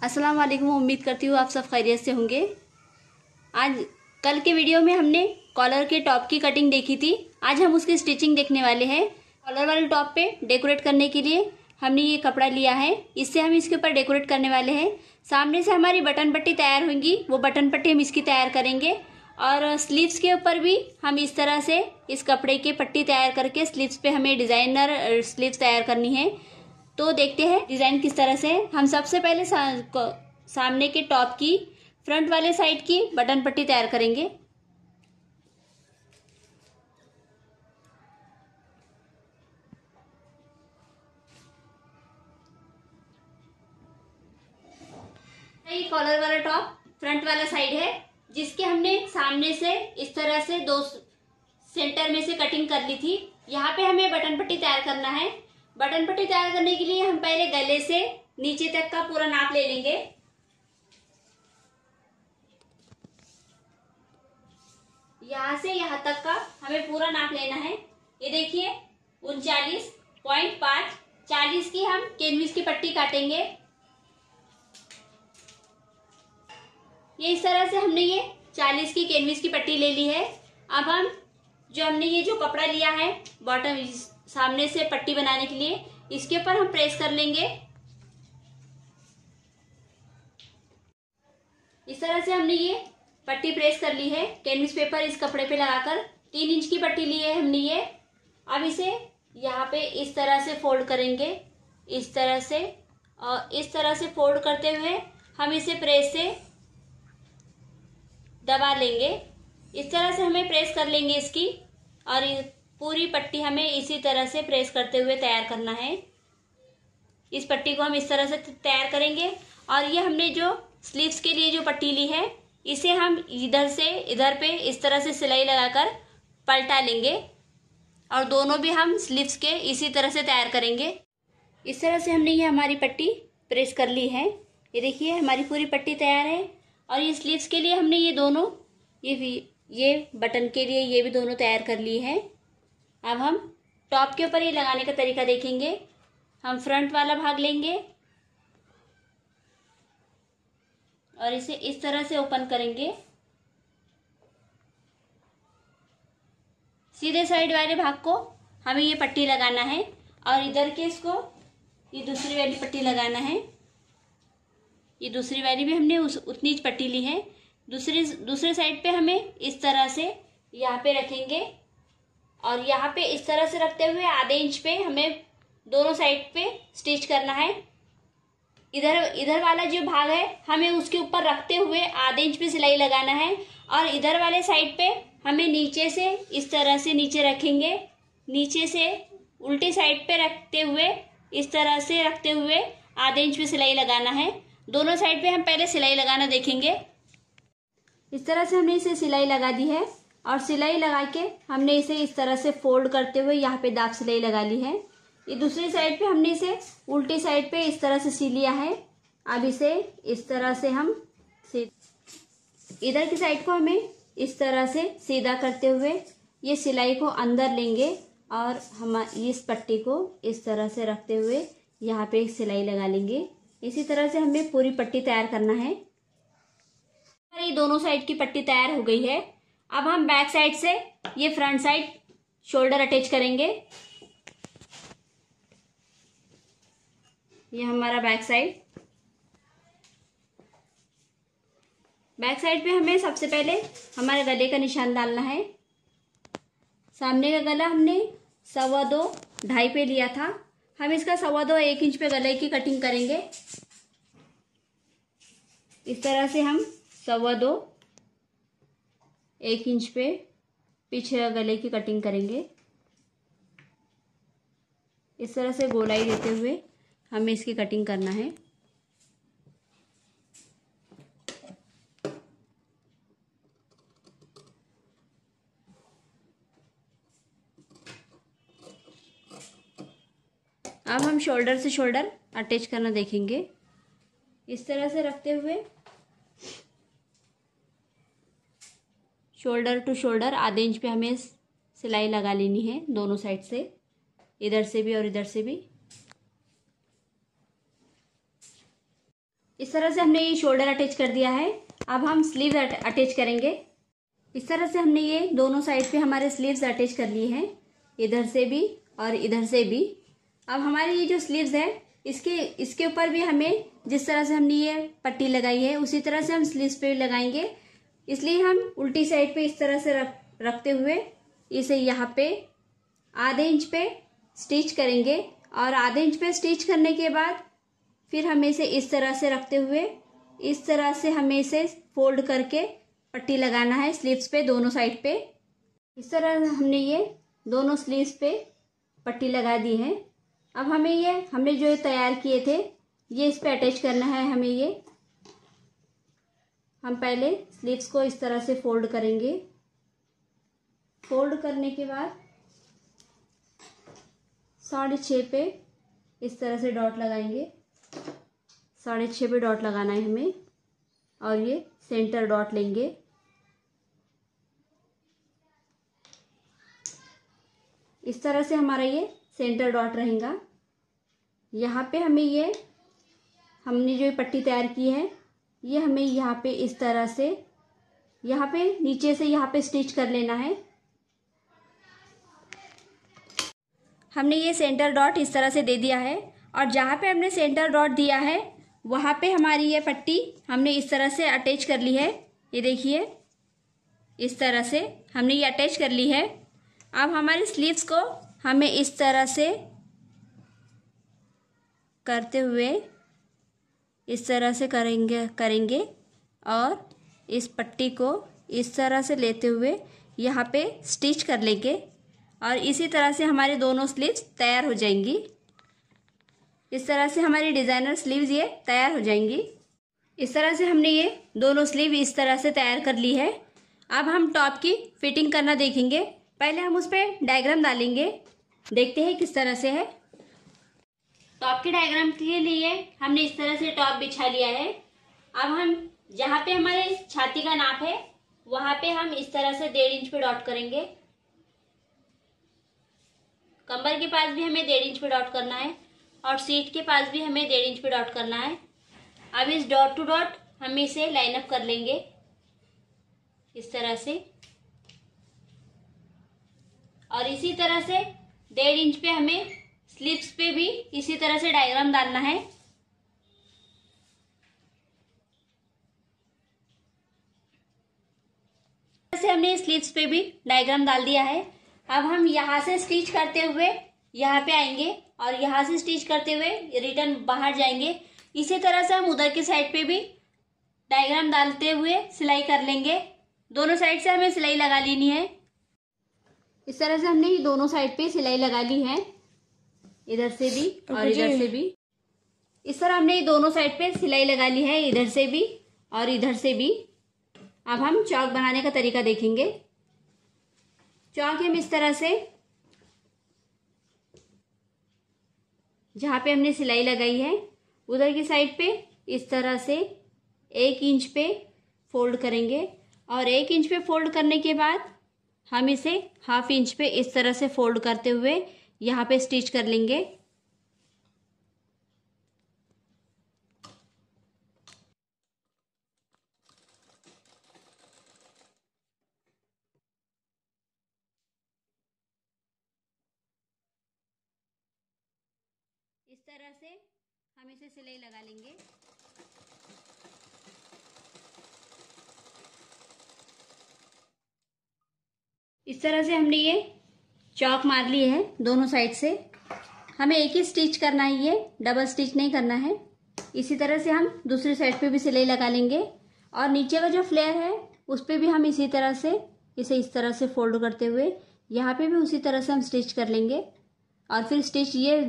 अस्सलाम वालेकुम। उम्मीद करती हूँ आप सब खैरियत से होंगे। आज कल के वीडियो में हमने कॉलर के टॉप की कटिंग देखी थी। आज हम उसकी स्टिचिंग देखने वाले हैं। कॉलर वाले टॉप पे डेकोरेट करने के लिए हमने ये कपड़ा लिया है, इससे हम इसके ऊपर डेकोरेट करने वाले हैं। सामने से हमारी बटन पट्टी तैयार होंगी, वो बटन पट्टी हम इसकी तैयार करेंगे। और स्लीव्स के ऊपर भी हम इस तरह से इस कपड़े की पट्टी तैयार करके स्लीव्स पे हमें डिजाइनर स्लीव्स तैयार करनी है। तो देखते हैं डिजाइन किस तरह से। हम सबसे पहले सामने के टॉप की फ्रंट वाले साइड की बटन पट्टी तैयार करेंगे। ये कॉलर वाला टॉप फ्रंट वाला साइड है, जिसके हमने सामने से इस तरह से दो सेंटर में से कटिंग कर ली थी। यहाँ पे हमें बटन पट्टी तैयार करना है। बटन पट्टी तैयार करने के लिए हम पहले गले से नीचे तक का पूरा नाप ले लेंगे। यहाँ से यहाँ तक का हमें पूरा नाप लेना है। ये देखिए 39.5, 40 की हम कैनविस की पट्टी काटेंगे। ये इस तरह से हमने ये 40 की कैनविस की पट्टी ले ली है। अब हम हमने ये जो कपड़ा लिया है बॉटम सामने से पट्टी बनाने के लिए, इसके ऊपर हम प्रेस कर लेंगे। इस तरह से हमने ये पट्टी प्रेस कर ली है। कैनविस पेपर इस कपड़े पे लगाकर 3 इंच की पट्टी ली है हमने ये। अब इसे यहाँ पे इस तरह से फोल्ड करेंगे, इस तरह से, और इस तरह से फोल्ड करते हुए हम इसे प्रेस से दबा लेंगे। इस तरह से हमें प्रेस कर लेंगे इसकी, और पूरी पट्टी हमें इसी तरह से प्रेस करते हुए तैयार करना है। इस पट्टी को हम इस तरह से तैयार करेंगे। और ये हमने जो स्लीव्स के लिए जो पट्टी ली है, इसे हम इधर से इधर पे इस तरह से सिलाई लगाकर पलटा लेंगे, और दोनों भी हम स्लीव्स के इसी तरह से तैयार करेंगे। इस तरह से हमने ये हमारी पट्टी प्रेस कर ली है। ये देखिए हमारी पूरी पट्टी तैयार है। और ये स्लीव्स के लिए हमने ये दोनों ये बटन के लिए ये भी दोनों तैयार कर ली है। अब हम टॉप के ऊपर ये लगाने का तरीका देखेंगे। हम फ्रंट वाला भाग लेंगे और इसे इस तरह से ओपन करेंगे। सीधे साइड वाले भाग को हमें ये पट्टी लगाना है, और इधर के इसको ये दूसरी वाली पट्टी लगाना है। ये दूसरी वाली भी हमने उतनी पट्टी ली है। दूसरे साइड पे हमें इस तरह से यहाँ पे रखेंगे, और यहाँ पे इस तरह से रखते हुए आधे इंच पे हमें दोनों साइड पे स्टिच करना है। इधर वाला जो भाग है हमें उसके ऊपर रखते हुए आधे इंच पे सिलाई लगाना है, और इधर वाले साइड पे हमें नीचे से इस तरह से नीचे रखेंगे। नीचे से उल्टी साइड पे रखते हुए इस तरह से रखते हुए आधे इंच पे सिलाई लगाना है। दोनों साइड पे हम पहले सिलाई लगाना देखेंगे। इस तरह से हमने इसे सिलाई लगा दी है, और सिलाई लगा के हमने इसे इस तरह से फोल्ड करते हुए यहाँ पे दाब सिलाई लगा ली है। ये दूसरी साइड पे हमने इसे उल्टी साइड पे इस तरह से सी लिया है। अब इसे इस तरह से हम इधर की साइड को हमें इस तरह से सीधा करते हुए ये सिलाई को अंदर लेंगे, और हम इस पट्टी को इस तरह से रखते हुए यहाँ पे एक सिलाई लगा लेंगे। इसी तरह से हमें पूरी पट्टी तैयार करना है। ये दोनों साइड की पट्टी तैयार हो गई है। अब हम बैक साइड से ये फ्रंट साइड शोल्डर अटैच करेंगे। ये हमारा बैक साइड पे हमें सबसे पहले हमारे गले का निशान डालना है। सामने का गला हमने 2.25 2.5 पे लिया था। हम इसका 2.25 1 इंच पे गले की कटिंग करेंगे। इस तरह से हम 2.25 1 इंच पे पीछे गले की कटिंग करेंगे। इस तरह से गोलाई देते हुए हमें इसकी कटिंग करना है। अब हम शोल्डर से शोल्डर अटैच करना देखेंगे। इस तरह से रखते हुए शोल्डर टू शोल्डर आधे इंच पे हमें सिलाई लगा लेनी है, दोनों साइड से, इधर से भी और इधर से भी। इस तरह से हमने ये शोल्डर अटैच कर दिया है। अब हम स्लीव अटैच करेंगे। इस तरह से हमने ये दोनों साइड पे हमारे स्लीव्स अटैच कर लिए हैं, इधर से भी और इधर से भी। अब हमारे ये जो स्लीव्स है इसके ऊपर भी हमें जिस तरह से हमने ये पट्टी लगाई है उसी तरह से हम स्लीव्स पे लगाएंगे। इसलिए हम उल्टी साइड पे इस तरह से रखते हुए इसे यहाँ पे आधे इंच पे स्टिच करेंगे और आधे इंच पे स्टिच करने के बाद फिर हमें इसे इस तरह से रखते हुए इस तरह से हमें इसे फोल्ड करके पट्टी लगाना है स्लीव्स पे दोनों साइड पे। इस तरह हमने ये दोनों स्लीव्स पे पट्टी लगा दी है। अब हमने जो तैयार किए थे ये इस पे अटैच करना है हमें। ये हम पहले स्लीव्स को इस तरह से फोल्ड करेंगे। फोल्ड करने के बाद 6.5 पे इस तरह से डॉट लगाएंगे। 6.5 पे डॉट लगाना है हमें और ये सेंटर डॉट लेंगे। इस तरह से हमारा ये सेंटर डॉट रहेगा। यहाँ पे हमने जो पट्टी तैयार की है ये हमें यहाँ पे इस तरह से यहाँ पे नीचे से यहाँ पे स्टिच कर लेना है। हमने ये सेंटर डॉट इस तरह से दे दिया है और जहाँ पे हमने सेंटर डॉट दिया है वहाँ पे हमारी ये पट्टी हमने इस तरह से अटैच कर ली है। ये देखिए इस तरह से हमने ये अटैच कर ली है। अब हमारी स्लीव्स को हमें इस तरह से करते हुए इस तरह से करेंगे और इस पट्टी को इस तरह से लेते हुए यहाँ पे स्टिच कर लेंगे और इसी तरह से हमारे दोनों स्लीव्स तैयार हो जाएंगी। इस तरह से हमारी डिज़ाइनर स्लीव्स ये तैयार हो जाएंगी। इस तरह से हमने ये दोनों स्लीव इस तरह से तैयार कर ली है। अब हम टॉप की फिटिंग करना देखेंगे। पहले हम उस पर डायग्राम डालेंगे, देखते हैं किस तरह से है। टॉप के डायग्राम के लिए हमने इस तरह से टॉप बिछा लिया है। अब हम जहाँ पे हमारे छाती का नाप है वहाँ पे हम इस तरह से 1.5 इंच पे डॉट करेंगे। कमर के पास भी हमें 1.5 इंच पे डॉट करना है और सीट के पास भी हमें 1.5 इंच पे डॉट करना है। अब इस डॉट टू डॉट हम इसे लाइन अप कर लेंगे इस तरह से और इसी तरह से 1.5 इंच पे हमें स्लीव्स पे भी इसी तरह से डायग्राम डालना है। जैसे हमने स्लीव्स पे भी डायग्राम डाल दिया है। अब हम यहाँ से स्टिच करते हुए यहाँ पे आएंगे और यहाँ से स्टिच करते हुए रिटर्न बाहर जाएंगे। इसी तरह से हम उधर की साइड पे भी डायग्राम डालते हुए सिलाई कर लेंगे। दोनों साइड से हमें सिलाई लगा लेनी है। इस तरह से हमने दोनों साइड पे सिलाई लगा ली है, इधर से भी और इधर से भी। इस तरह हमने दोनों साइड पे सिलाई लगा ली है, इधर से भी और इधर से भी। अब हम चौक बनाने का तरीका देखेंगे। चौक हम इस तरह से जहाँ पे हमने सिलाई लगाई है उधर की साइड पे इस तरह से 1 इंच पे फोल्ड करेंगे और 1 इंच पे फोल्ड करने के बाद हम इसे 1/2 इंच पे इस तरह से फोल्ड करते हुए यहाँ पे स्टिच कर लेंगे। इस तरह से हम इसे सिलाई लगा लेंगे। इस तरह से हमने ये चौक मार लिए है दोनों साइड से। हमें एक ही स्टिच करना है, ये डबल स्टिच नहीं करना है। इसी तरह से हम दूसरी साइड पे भी सिलाई लगा लेंगे और नीचे का जो फ्लेयर है उस पर भी हम इसी तरह से इसे इस तरह से फोल्ड करते हुए यहाँ पे भी उसी तरह से हम स्टिच कर लेंगे। और फिर स्टिच ये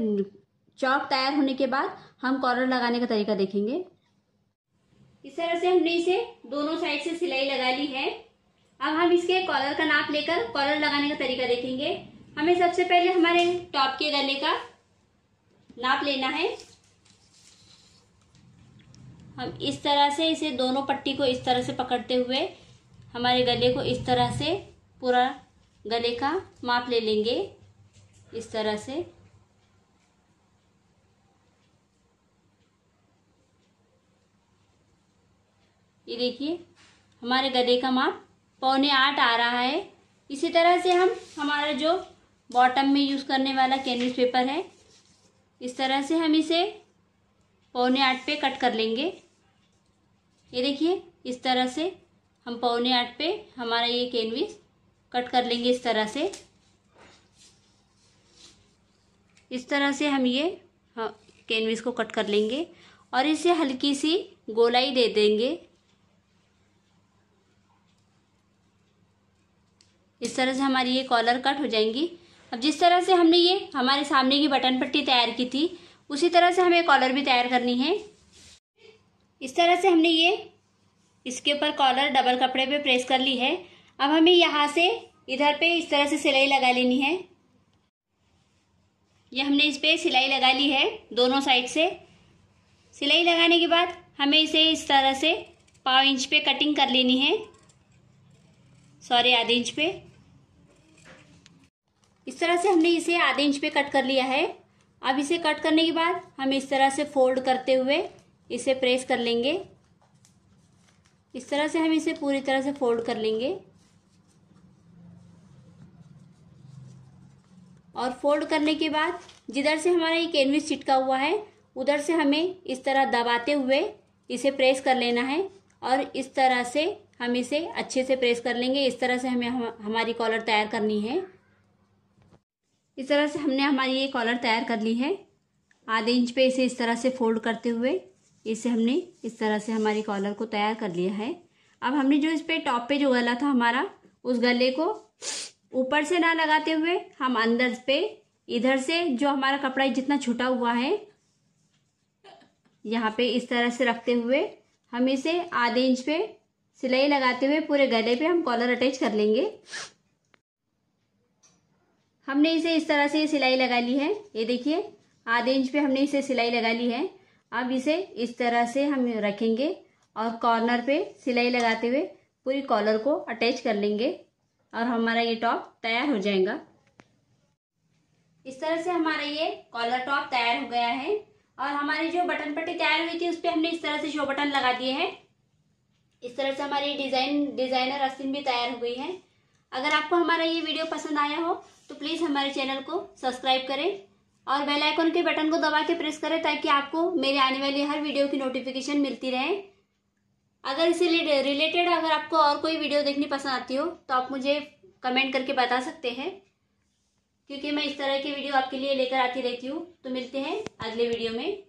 चौक तैयार होने के बाद हम कॉलर लगाने का तरीका देखेंगे। इस तरह से हमने इसे दोनों साइड से सिलाई लगा ली है। अब हम इसके कॉलर का नाप लेकर कॉलर लगाने का तरीका देखेंगे। हमें सबसे पहले हमारे टॉप के गले का नाप लेना है। हम इस तरह से इसे दोनों पट्टी को इस तरह से पकड़ते हुए हमारे गले को इस तरह से पूरा गले का माप ले लेंगे इस तरह से। ये देखिए हमारे गले का माप 7.25 आ रहा है। इसी तरह से हम हमारा जो बॉटम में यूज़ करने वाला कैनविस पेपर है, इस तरह से हम इसे 7.25 पे कट कर लेंगे। ये देखिए इस तरह से हम 7.25 पे हमारा ये कैनविस कट कर लेंगे। इस तरह से हम ये कैनविस को कट कर लेंगे और इसे हल्की सी गोलाई दे देंगे। इस तरह से हमारी ये कॉलर कट हो जाएंगी। अब जिस तरह से हमने ये हमारे सामने की बटन पट्टी तैयार की थी, उसी तरह से हमें कॉलर भी तैयार करनी है। इस तरह से हमने ये इसके ऊपर कॉलर डबल कपड़े पे प्रेस कर ली है। अब हमें यहाँ से इधर पे इस तरह से सिलाई लगा लेनी है। ये हमने इस पे सिलाई लगा ली है दोनों साइड से। सिलाई लगाने के बाद हमें इसे इस तरह से 1/4 इंच पे कटिंग कर लेनी है, सॉरी आधे इंच पे। इस तरह से हमने इसे आधे इंच पे कट कर लिया है। अब इसे कट करने के बाद हम इस तरह से फोल्ड करते हुए इसे प्रेस कर लेंगे। इस तरह से हम इसे पूरी तरह से फोल्ड कर लेंगे और फोल्ड करने के बाद जिधर से हमारा ये कैनविस चिटका हुआ है उधर से हमें इस तरह दबाते हुए इसे प्रेस कर लेना है और इस तरह से हम इसे अच्छे से प्रेस कर लेंगे। इस तरह से हमें हमारी कॉलर तैयार करनी है। इस तरह से हमने हमारी ये कॉलर तैयार कर ली है। आधे इंच पे इसे इस तरह से फोल्ड करते हुए इसे हमने इस तरह से हमारी कॉलर को तैयार कर लिया है। अब हमने जो इस पे टॉप पे जो गला था हमारा, उस गले को ऊपर से ना लगाते हुए हम अंदर पे इधर से जो हमारा कपड़ा जितना छुटा हुआ है यहाँ पे इस तरह से रखते हुए हम इसे आधे इंच पे सिलाई लगाते हुए पूरे गले पे हम कॉलर अटैच कर लेंगे। हमने इसे इस तरह से सिलाई लगा ली है। ये देखिए आधे इंच पे हमने इसे सिलाई लगा ली है। अब इसे इस तरह से हम रखेंगे और कॉर्नर पे सिलाई लगाते हुए पूरी कॉलर को अटैच कर लेंगे और हमारा ये टॉप तैयार हो जाएगा। इस तरह से हमारा ये कॉलर टॉप तैयार हो गया है और हमारी जो बटन पट्टी तैयार हुई थी उस पर हमने इस तरह से शो बटन लगा दिए हैं। इस तरह से हमारी डिजाइनर आस्तीन भी तैयार हो गई है। अगर आपको हमारा ये वीडियो पसंद आया हो तो प्लीज़ हमारे चैनल को सब्सक्राइब करें और बेल आइकन के बटन को दबा के प्रेस करें ताकि आपको मेरे आने वाली हर वीडियो की नोटिफिकेशन मिलती रहे। अगर इससे रिलेटेड अगर आपको और कोई वीडियो देखनी पसंद आती हो तो आप मुझे कमेंट करके बता सकते हैं, क्योंकि मैं इस तरह की वीडियो आपके लिए लेकर आती रहती हूँ। तो मिलते हैं अगले वीडियो में।